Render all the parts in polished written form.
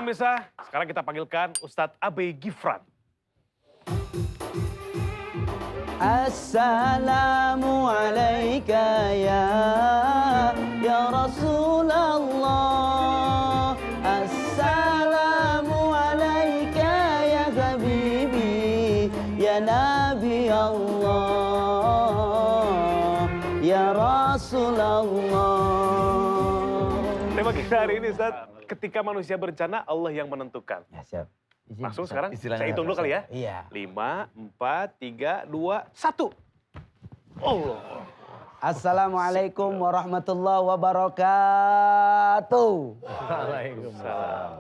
pemirsa, sekarang kita panggilkan Ustadz Abe Gifran. Assalamu alayka ya Rasulullah. Assalamu alayka ya Habibi, ya Nabi Allah, ya Rasulullah. Tema kita hari ini, Ustadz, ketika manusia berencana, Allah yang menentukan. Ya, siap. Langsung sekarang, Istilahnya saya hitung dulu kali ya. Iya. 5, 4, 3, 2, 1. Allah. Assalamualaikum warahmatullahi wabarakatuh. Waalaikumsalam.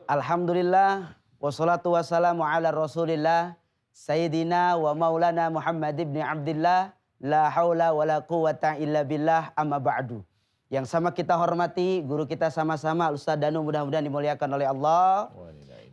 Alhamdulillah, wassalatu wassalamu ala rasulillah, Sayyidina wa maulana Muhammad ibn Abdillah, la hawla wa la quwata illa billah, amma ba'du. Yang sama kita hormati, guru kita sama-sama, Ustaz Danu mudah-mudahan dimuliakan oleh Allah.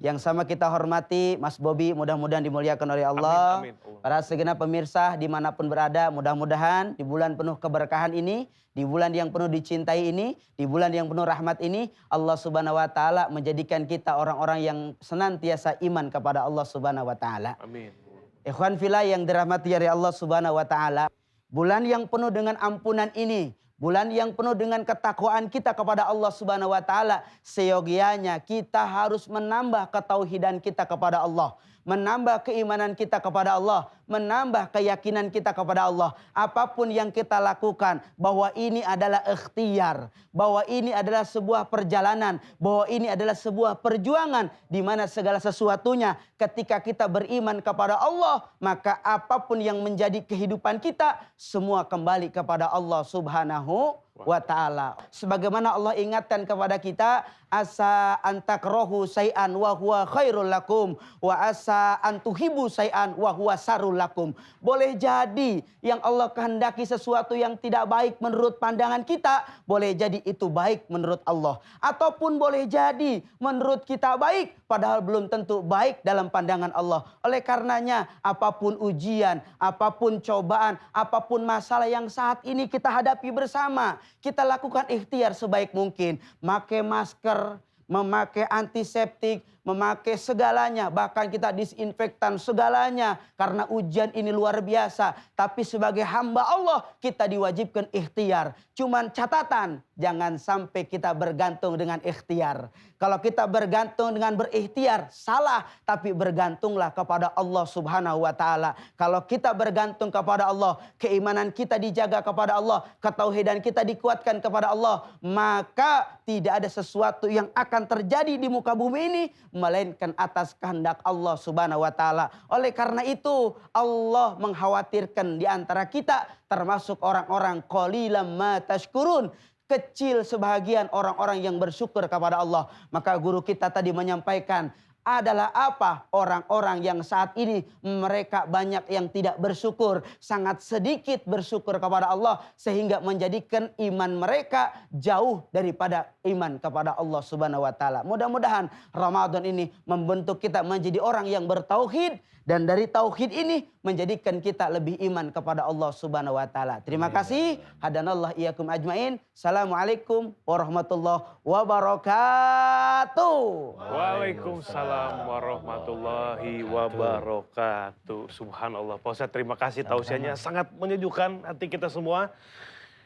Yang sama kita hormati, Mas Bobi mudah-mudahan dimuliakan oleh Allah. Amin, amin. Para segenap pemirsa dimanapun berada, mudah-mudahan di bulan penuh keberkahan ini, di bulan yang penuh dicintai ini, di bulan yang penuh rahmat ini, Allah Subhanahu wa Ta'ala menjadikan kita orang-orang yang senantiasa iman kepada Allah Subhanahu wa Ta'ala. Amin. Ikhwan fillah yang dirahmati oleh Allah Subhanahu wa Ta'ala, bulan yang penuh dengan ampunan ini, bulan yang penuh dengan ketakwaan kita kepada Allah Subhanahu wa Ta'ala, seyogianya kita harus menambah ketauhidan kita kepada Allah, menambah keimanan kita kepada Allah, menambah keyakinan kita kepada Allah. Apapun yang kita lakukan, bahwa ini adalah ikhtiar, bahwa ini adalah sebuah perjalanan, bahwa ini adalah sebuah perjuangan, di mana segala sesuatunya ketika kita beriman kepada Allah, maka apapun yang menjadi kehidupan kita, semua kembali kepada Allah Subhanahu wa Ta'ala. Sebagaimana Allah ingatkan kepada kita, asa antakrohu say'an wa huwa khairul lakum, wa asa antuhibu say'an wa huwa sarul lakum. Boleh jadi yang Allah kehendaki sesuatu yang tidak baik menurut pandangan kita, boleh jadi itu baik menurut Allah. Ataupun boleh jadi menurut kita baik, padahal belum tentu baik dalam pandangan Allah. Oleh karenanya, apapun ujian, apapun cobaan, apapun masalah yang saat ini kita hadapi bersama, kita lakukan ikhtiar sebaik mungkin. Memakai masker, memakai antiseptik, memakai segalanya. Bahkan kita disinfektan segalanya. Karena ujian ini luar biasa. Tapi sebagai hamba Allah, kita diwajibkan ikhtiar. Cuman catatan, jangan sampai kita bergantung dengan ikhtiar. Kalau kita bergantung dengan berikhtiar, salah. Tapi bergantunglah kepada Allah Subhanahu wa Ta'ala. Kalau kita bergantung kepada Allah, keimanan kita dijaga kepada Allah, ketauhidan kita dikuatkan kepada Allah, maka tidak ada sesuatu yang akan terjadi di muka bumi ini, melainkan atas kehendak Allah Subhanahu wa Ta'ala. Oleh karena itu, Allah mengkhawatirkan di antara kita, termasuk orang-orang qalilan ma tashkurun, kecil sebahagian orang-orang yang bersyukur kepada Allah. Maka guru kita tadi menyampaikan, adalah apa? Orang-orang yang saat ini mereka banyak yang tidak bersyukur, sangat sedikit bersyukur kepada Allah, sehingga menjadikan iman mereka jauh daripada iman kepada Allah Subhanahu wa Ta'ala. Mudah-mudahan Ramadan ini membentuk kita menjadi orang yang bertauhid, dan dari tauhid ini menjadikan kita lebih iman kepada Allah Subhanahu wa Ta'ala. Terima kasih. Hadanallah iyyakum ajmain. Assalamualaikum warahmatullahi wabarakatuh. Waalaikumsalam warahmatullahi wabarakatuh. Subhanallah. Pak Ustadz, terima kasih tausiahnya. Sangat menyejukkan hati kita semua.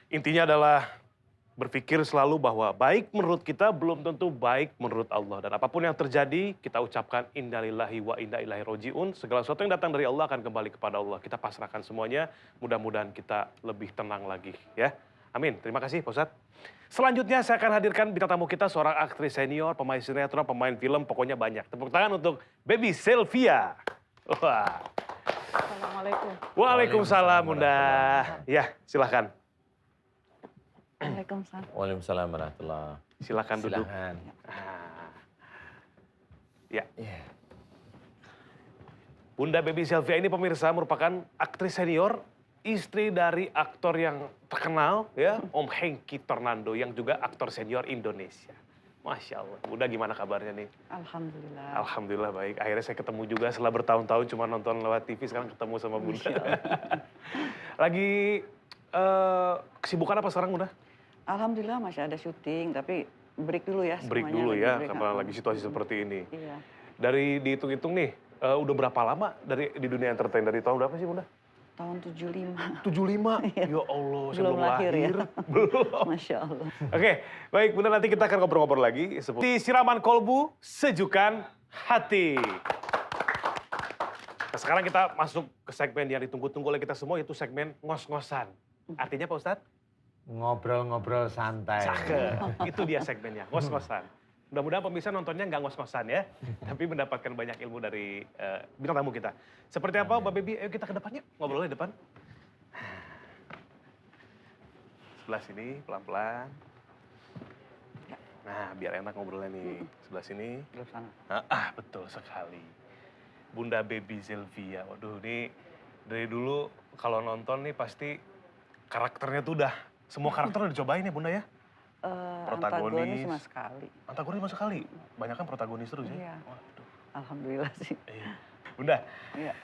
Intinya adalah berpikir selalu bahwa baik menurut kita belum tentu baik menurut Allah. Dan apapun yang terjadi, kita ucapkan innalillahi wa inna ilaihi roji'un. Segala sesuatu yang datang dari Allah akan kembali kepada Allah. Kita pasrahkan semuanya, mudah-mudahan kita lebih tenang lagi. Ya, amin. Terima kasih Pak Ustadz. Selanjutnya saya akan hadirkan bintang tamu kita, seorang aktris senior, pemain sinetron, pemain film, pokoknya banyak. Tepuk tangan untuk Baby Sylvia. Wah. Assalamualaikum. Waalaikumsalam Bunda. Ya, silahkan. Waalaikumsalam. Waalaikumsalam warahmatullahi. Silakan duduk. Silakan. Ya. Bunda Baby Sylvia ini pemirsa merupakan aktris senior, istri dari aktor yang terkenal ya, Om Hengky Tornando yang juga aktor senior Indonesia. Masya Allah. Bunda gimana kabarnya nih? Alhamdulillah. Alhamdulillah baik. Akhirnya saya ketemu juga setelah bertahun-tahun cuma nonton lewat TV, sekarang ketemu sama Bunda. Lagi kesibukan apa sekarang Bunda? Alhamdulillah masih ada syuting, tapi break dulu ya Break semuanya. dulu lagi ya, break, karena lagi situasi seperti ini. Iya, Dari dihitung-hitung nih, udah berapa lama di dunia entertain? Dari tahun berapa sih Bunda? tahun 75. 75? Ya Allah, saya Belum belum lahir ya. Belum. Masya Allah. Oke, baik Bunda, nanti kita akan ngobrol-ngobrol lagi. Seperti siraman kolbu, sejukan hati. Nah, sekarang kita masuk ke segmen yang ditunggu-tunggu oleh kita semua, yaitu segmen ngos-ngosan. Artinya Pak Ustadz? Ngobrol-ngobrol santai. Cakep, itu dia segmennya, ngos-ngosan. Mudah-mudahan pemirsa nontonnya nggak ngos-ngosan ya, tapi mendapatkan banyak ilmu dari bintang tamu kita. Seperti apa Mbak Baby? Ayo kita ke depan yuk, ngobrolnya di depan. Sebelah sini, pelan-pelan. Nah, biar enak ngobrolnya nih. Sebelah sini. Belum sana. Betul sekali. Bunda Baby Zelvia. Waduh, ini dari dulu kalau nonton nih pasti karakternya tuh udah, semua karakter udah dicobain ya Bunda ya? Antagonis sama sekali. Antagonis sama sekali? Banyak kan protagonis terus ya? Iya. Waduh. Alhamdulillah sih. Iya. Bunda, Iya.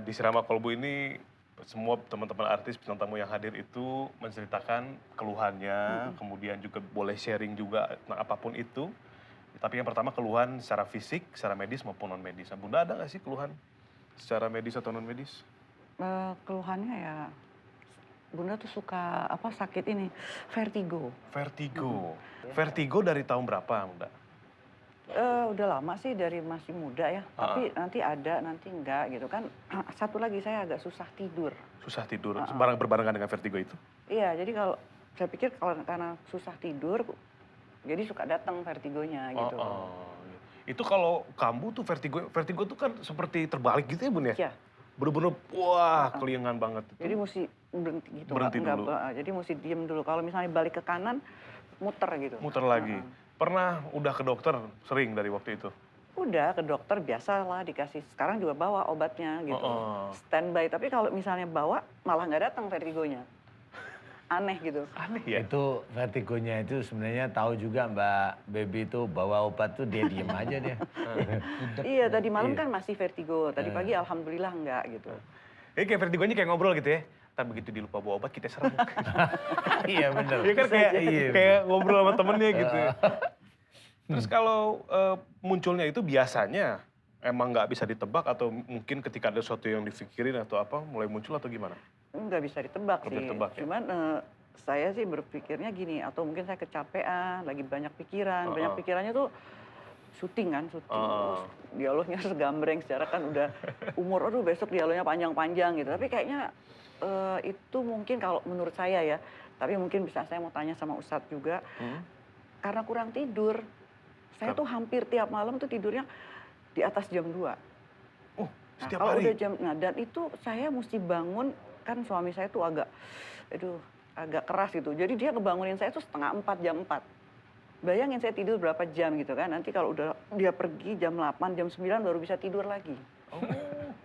di Sirama Kolbu ini semua teman-teman artis bintang tamu yang hadir itu menceritakan keluhannya, kemudian juga boleh sharing juga tentang apapun itu. Tapi yang pertama keluhan secara fisik, secara medis maupun non medis. Nah, Bunda ada nggak sih keluhan secara medis atau non medis? Keluhannya ya, Bunda tuh suka sakit ini, vertigo. Vertigo. Vertigo dari tahun berapa, Bunda? Udah lama sih dari masih muda ya, tapi nanti ada, nanti enggak gitu kan. Satu lagi saya agak susah tidur. Susah tidur, berbarengan dengan vertigo itu? Iya, jadi kalau saya pikir karena susah tidur, jadi suka datang vertigonya gitu. Itu kalau kambuh tuh vertigo tuh kan seperti terbalik gitu ya Bun ya? Iya. Bener-bener wah keliengan banget itu. Jadi mesti berhenti gitu. Berhenti dulu. Jadi mesti diem dulu. Kalau misalnya balik ke kanan, muter gitu. Muter lagi. Pernah udah ke dokter sering dari waktu itu? Udah ke dokter biasa lah dikasih. Sekarang juga bawa obatnya gitu. Standby. Tapi kalau misalnya bawa malah nggak datang vertigonya. Aneh gitu. Aneh ya? Itu vertigonya itu sebenarnya tahu juga Mbak Baby itu bawa obat tuh dia diem aja dia. Iya, tadi malam kan masih vertigo. Tadi pagi alhamdulillah enggak gitu. Ini kayak vertigonya kayak ngobrol gitu ya. Ntar begitu dilupa bawa obat kita serem. Iya bener. Iya kan kayak ngobrol sama temennya gitu. Terus kalau munculnya itu biasanya emang nggak bisa ditebak atau mungkin ketika ada sesuatu yang dipikirin atau apa mulai muncul atau gimana? Nggak bisa ditebak Nggak sih. bisa ditebak, ya? Cuman saya sih berpikirnya gini, atau mungkin saya kecapean, lagi banyak pikiran. Banyak pikirannya tuh syuting kan, syuting. Terus dialognya segambreng secara kan udah umur, aduh besok dialognya panjang-panjang gitu. Tapi kayaknya itu mungkin kalau menurut saya ya, tapi mungkin bisa saya mau tanya sama Ustadz juga, karena kurang tidur. Saya tuh hampir tiap malam tuh tidurnya di atas jam 2. Oh, setiap kalau hari? udah dan itu saya mesti bangun, kan suami saya tuh agak keras gitu. Jadi dia ngebangunin saya tuh 3:30, jam 4. Bayangin saya tidur berapa jam gitu kan. Nanti kalau udah dia pergi jam 8, jam 9 baru bisa tidur lagi. Oh.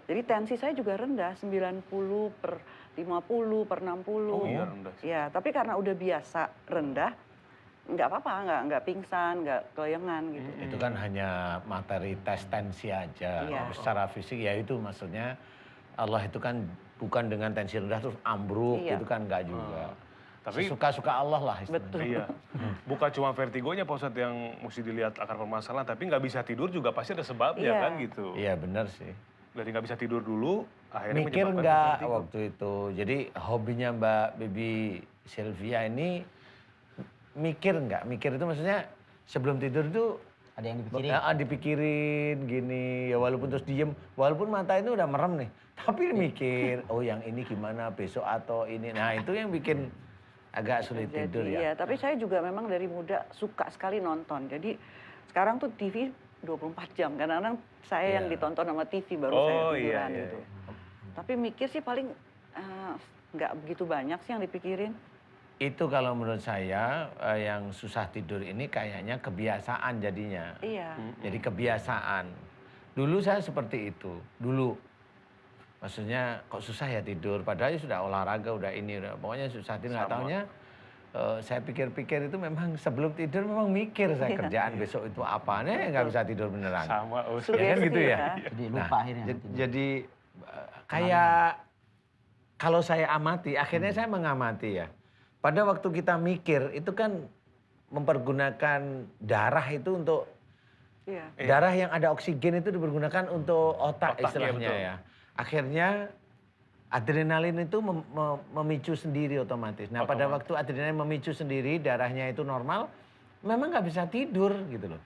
Jadi tensi saya juga rendah, 90/50/60. Oh iya rendah sih. Ya, tapi karena udah biasa rendah, nggak apa-apa, nggak pingsan, nggak kelayangan gitu. Itu kan hanya materi tes tensi aja. Iya. Tapi secara fisik ya itu maksudnya Allah itu kan bukan dengan tensi rendah terus ambruk, Iya. itu kan enggak juga. Tapi Suka-suka Allah lah istilahnya. Betul. iya, bukan cuma vertigonya Pak Ustadz yang mesti dilihat akar permasalahan, tapi nggak bisa tidur juga pasti ada sebabnya Iya. kan gitu. Iya benar sih. Dari nggak bisa tidur dulu, akhirnya Mikir menyebabkan nggak vertigo. waktu itu? Jadi hobinya Mbak Baby Sylvia ini mikir nggak? Mikir itu maksudnya sebelum tidur itu Ada yang dipikirin. dipikirin gini, ya walaupun terus diem, walaupun mata itu udah merem nih, tapi mikir, oh yang ini gimana besok atau ini. Nah itu yang bikin agak sulit tidur Iya, ya. tapi saya juga memang dari muda suka sekali nonton. Jadi sekarang tuh TV 24 jam. Kadang-kadang saya yang ditonton sama TV baru saya Oh, tiduran iya, gitu. Tapi mikir sih paling nggak begitu banyak sih yang dipikirin. Itu kalau menurut saya yang susah tidur ini kayaknya kebiasaan jadinya. Iya. Jadi kebiasaan. Dulu saya seperti itu, dulu. Maksudnya kok susah ya tidur, padahal ya sudah olahraga, udah ini, udah pokoknya susah tidur. Nggak Sama. taunya saya pikir-pikir itu memang sebelum tidur memang mikir saya kerjaan besok itu apa, nih nggak bisa tidur beneran. Sama, oh, Ya kan gitu ya? Jadi lupa akhirnya. Jadi kayak kalau saya amati, akhirnya saya mengamati ya. Pada waktu kita mikir itu kan mempergunakan darah itu untuk Iya. darah yang ada oksigen itu dipergunakan untuk otak Otak, iya, istilahnya betul. ya. Akhirnya adrenalin itu memicu sendiri otomatis. Nah pada waktu adrenalin memicu sendiri darahnya itu normal, memang nggak bisa tidur gitu loh.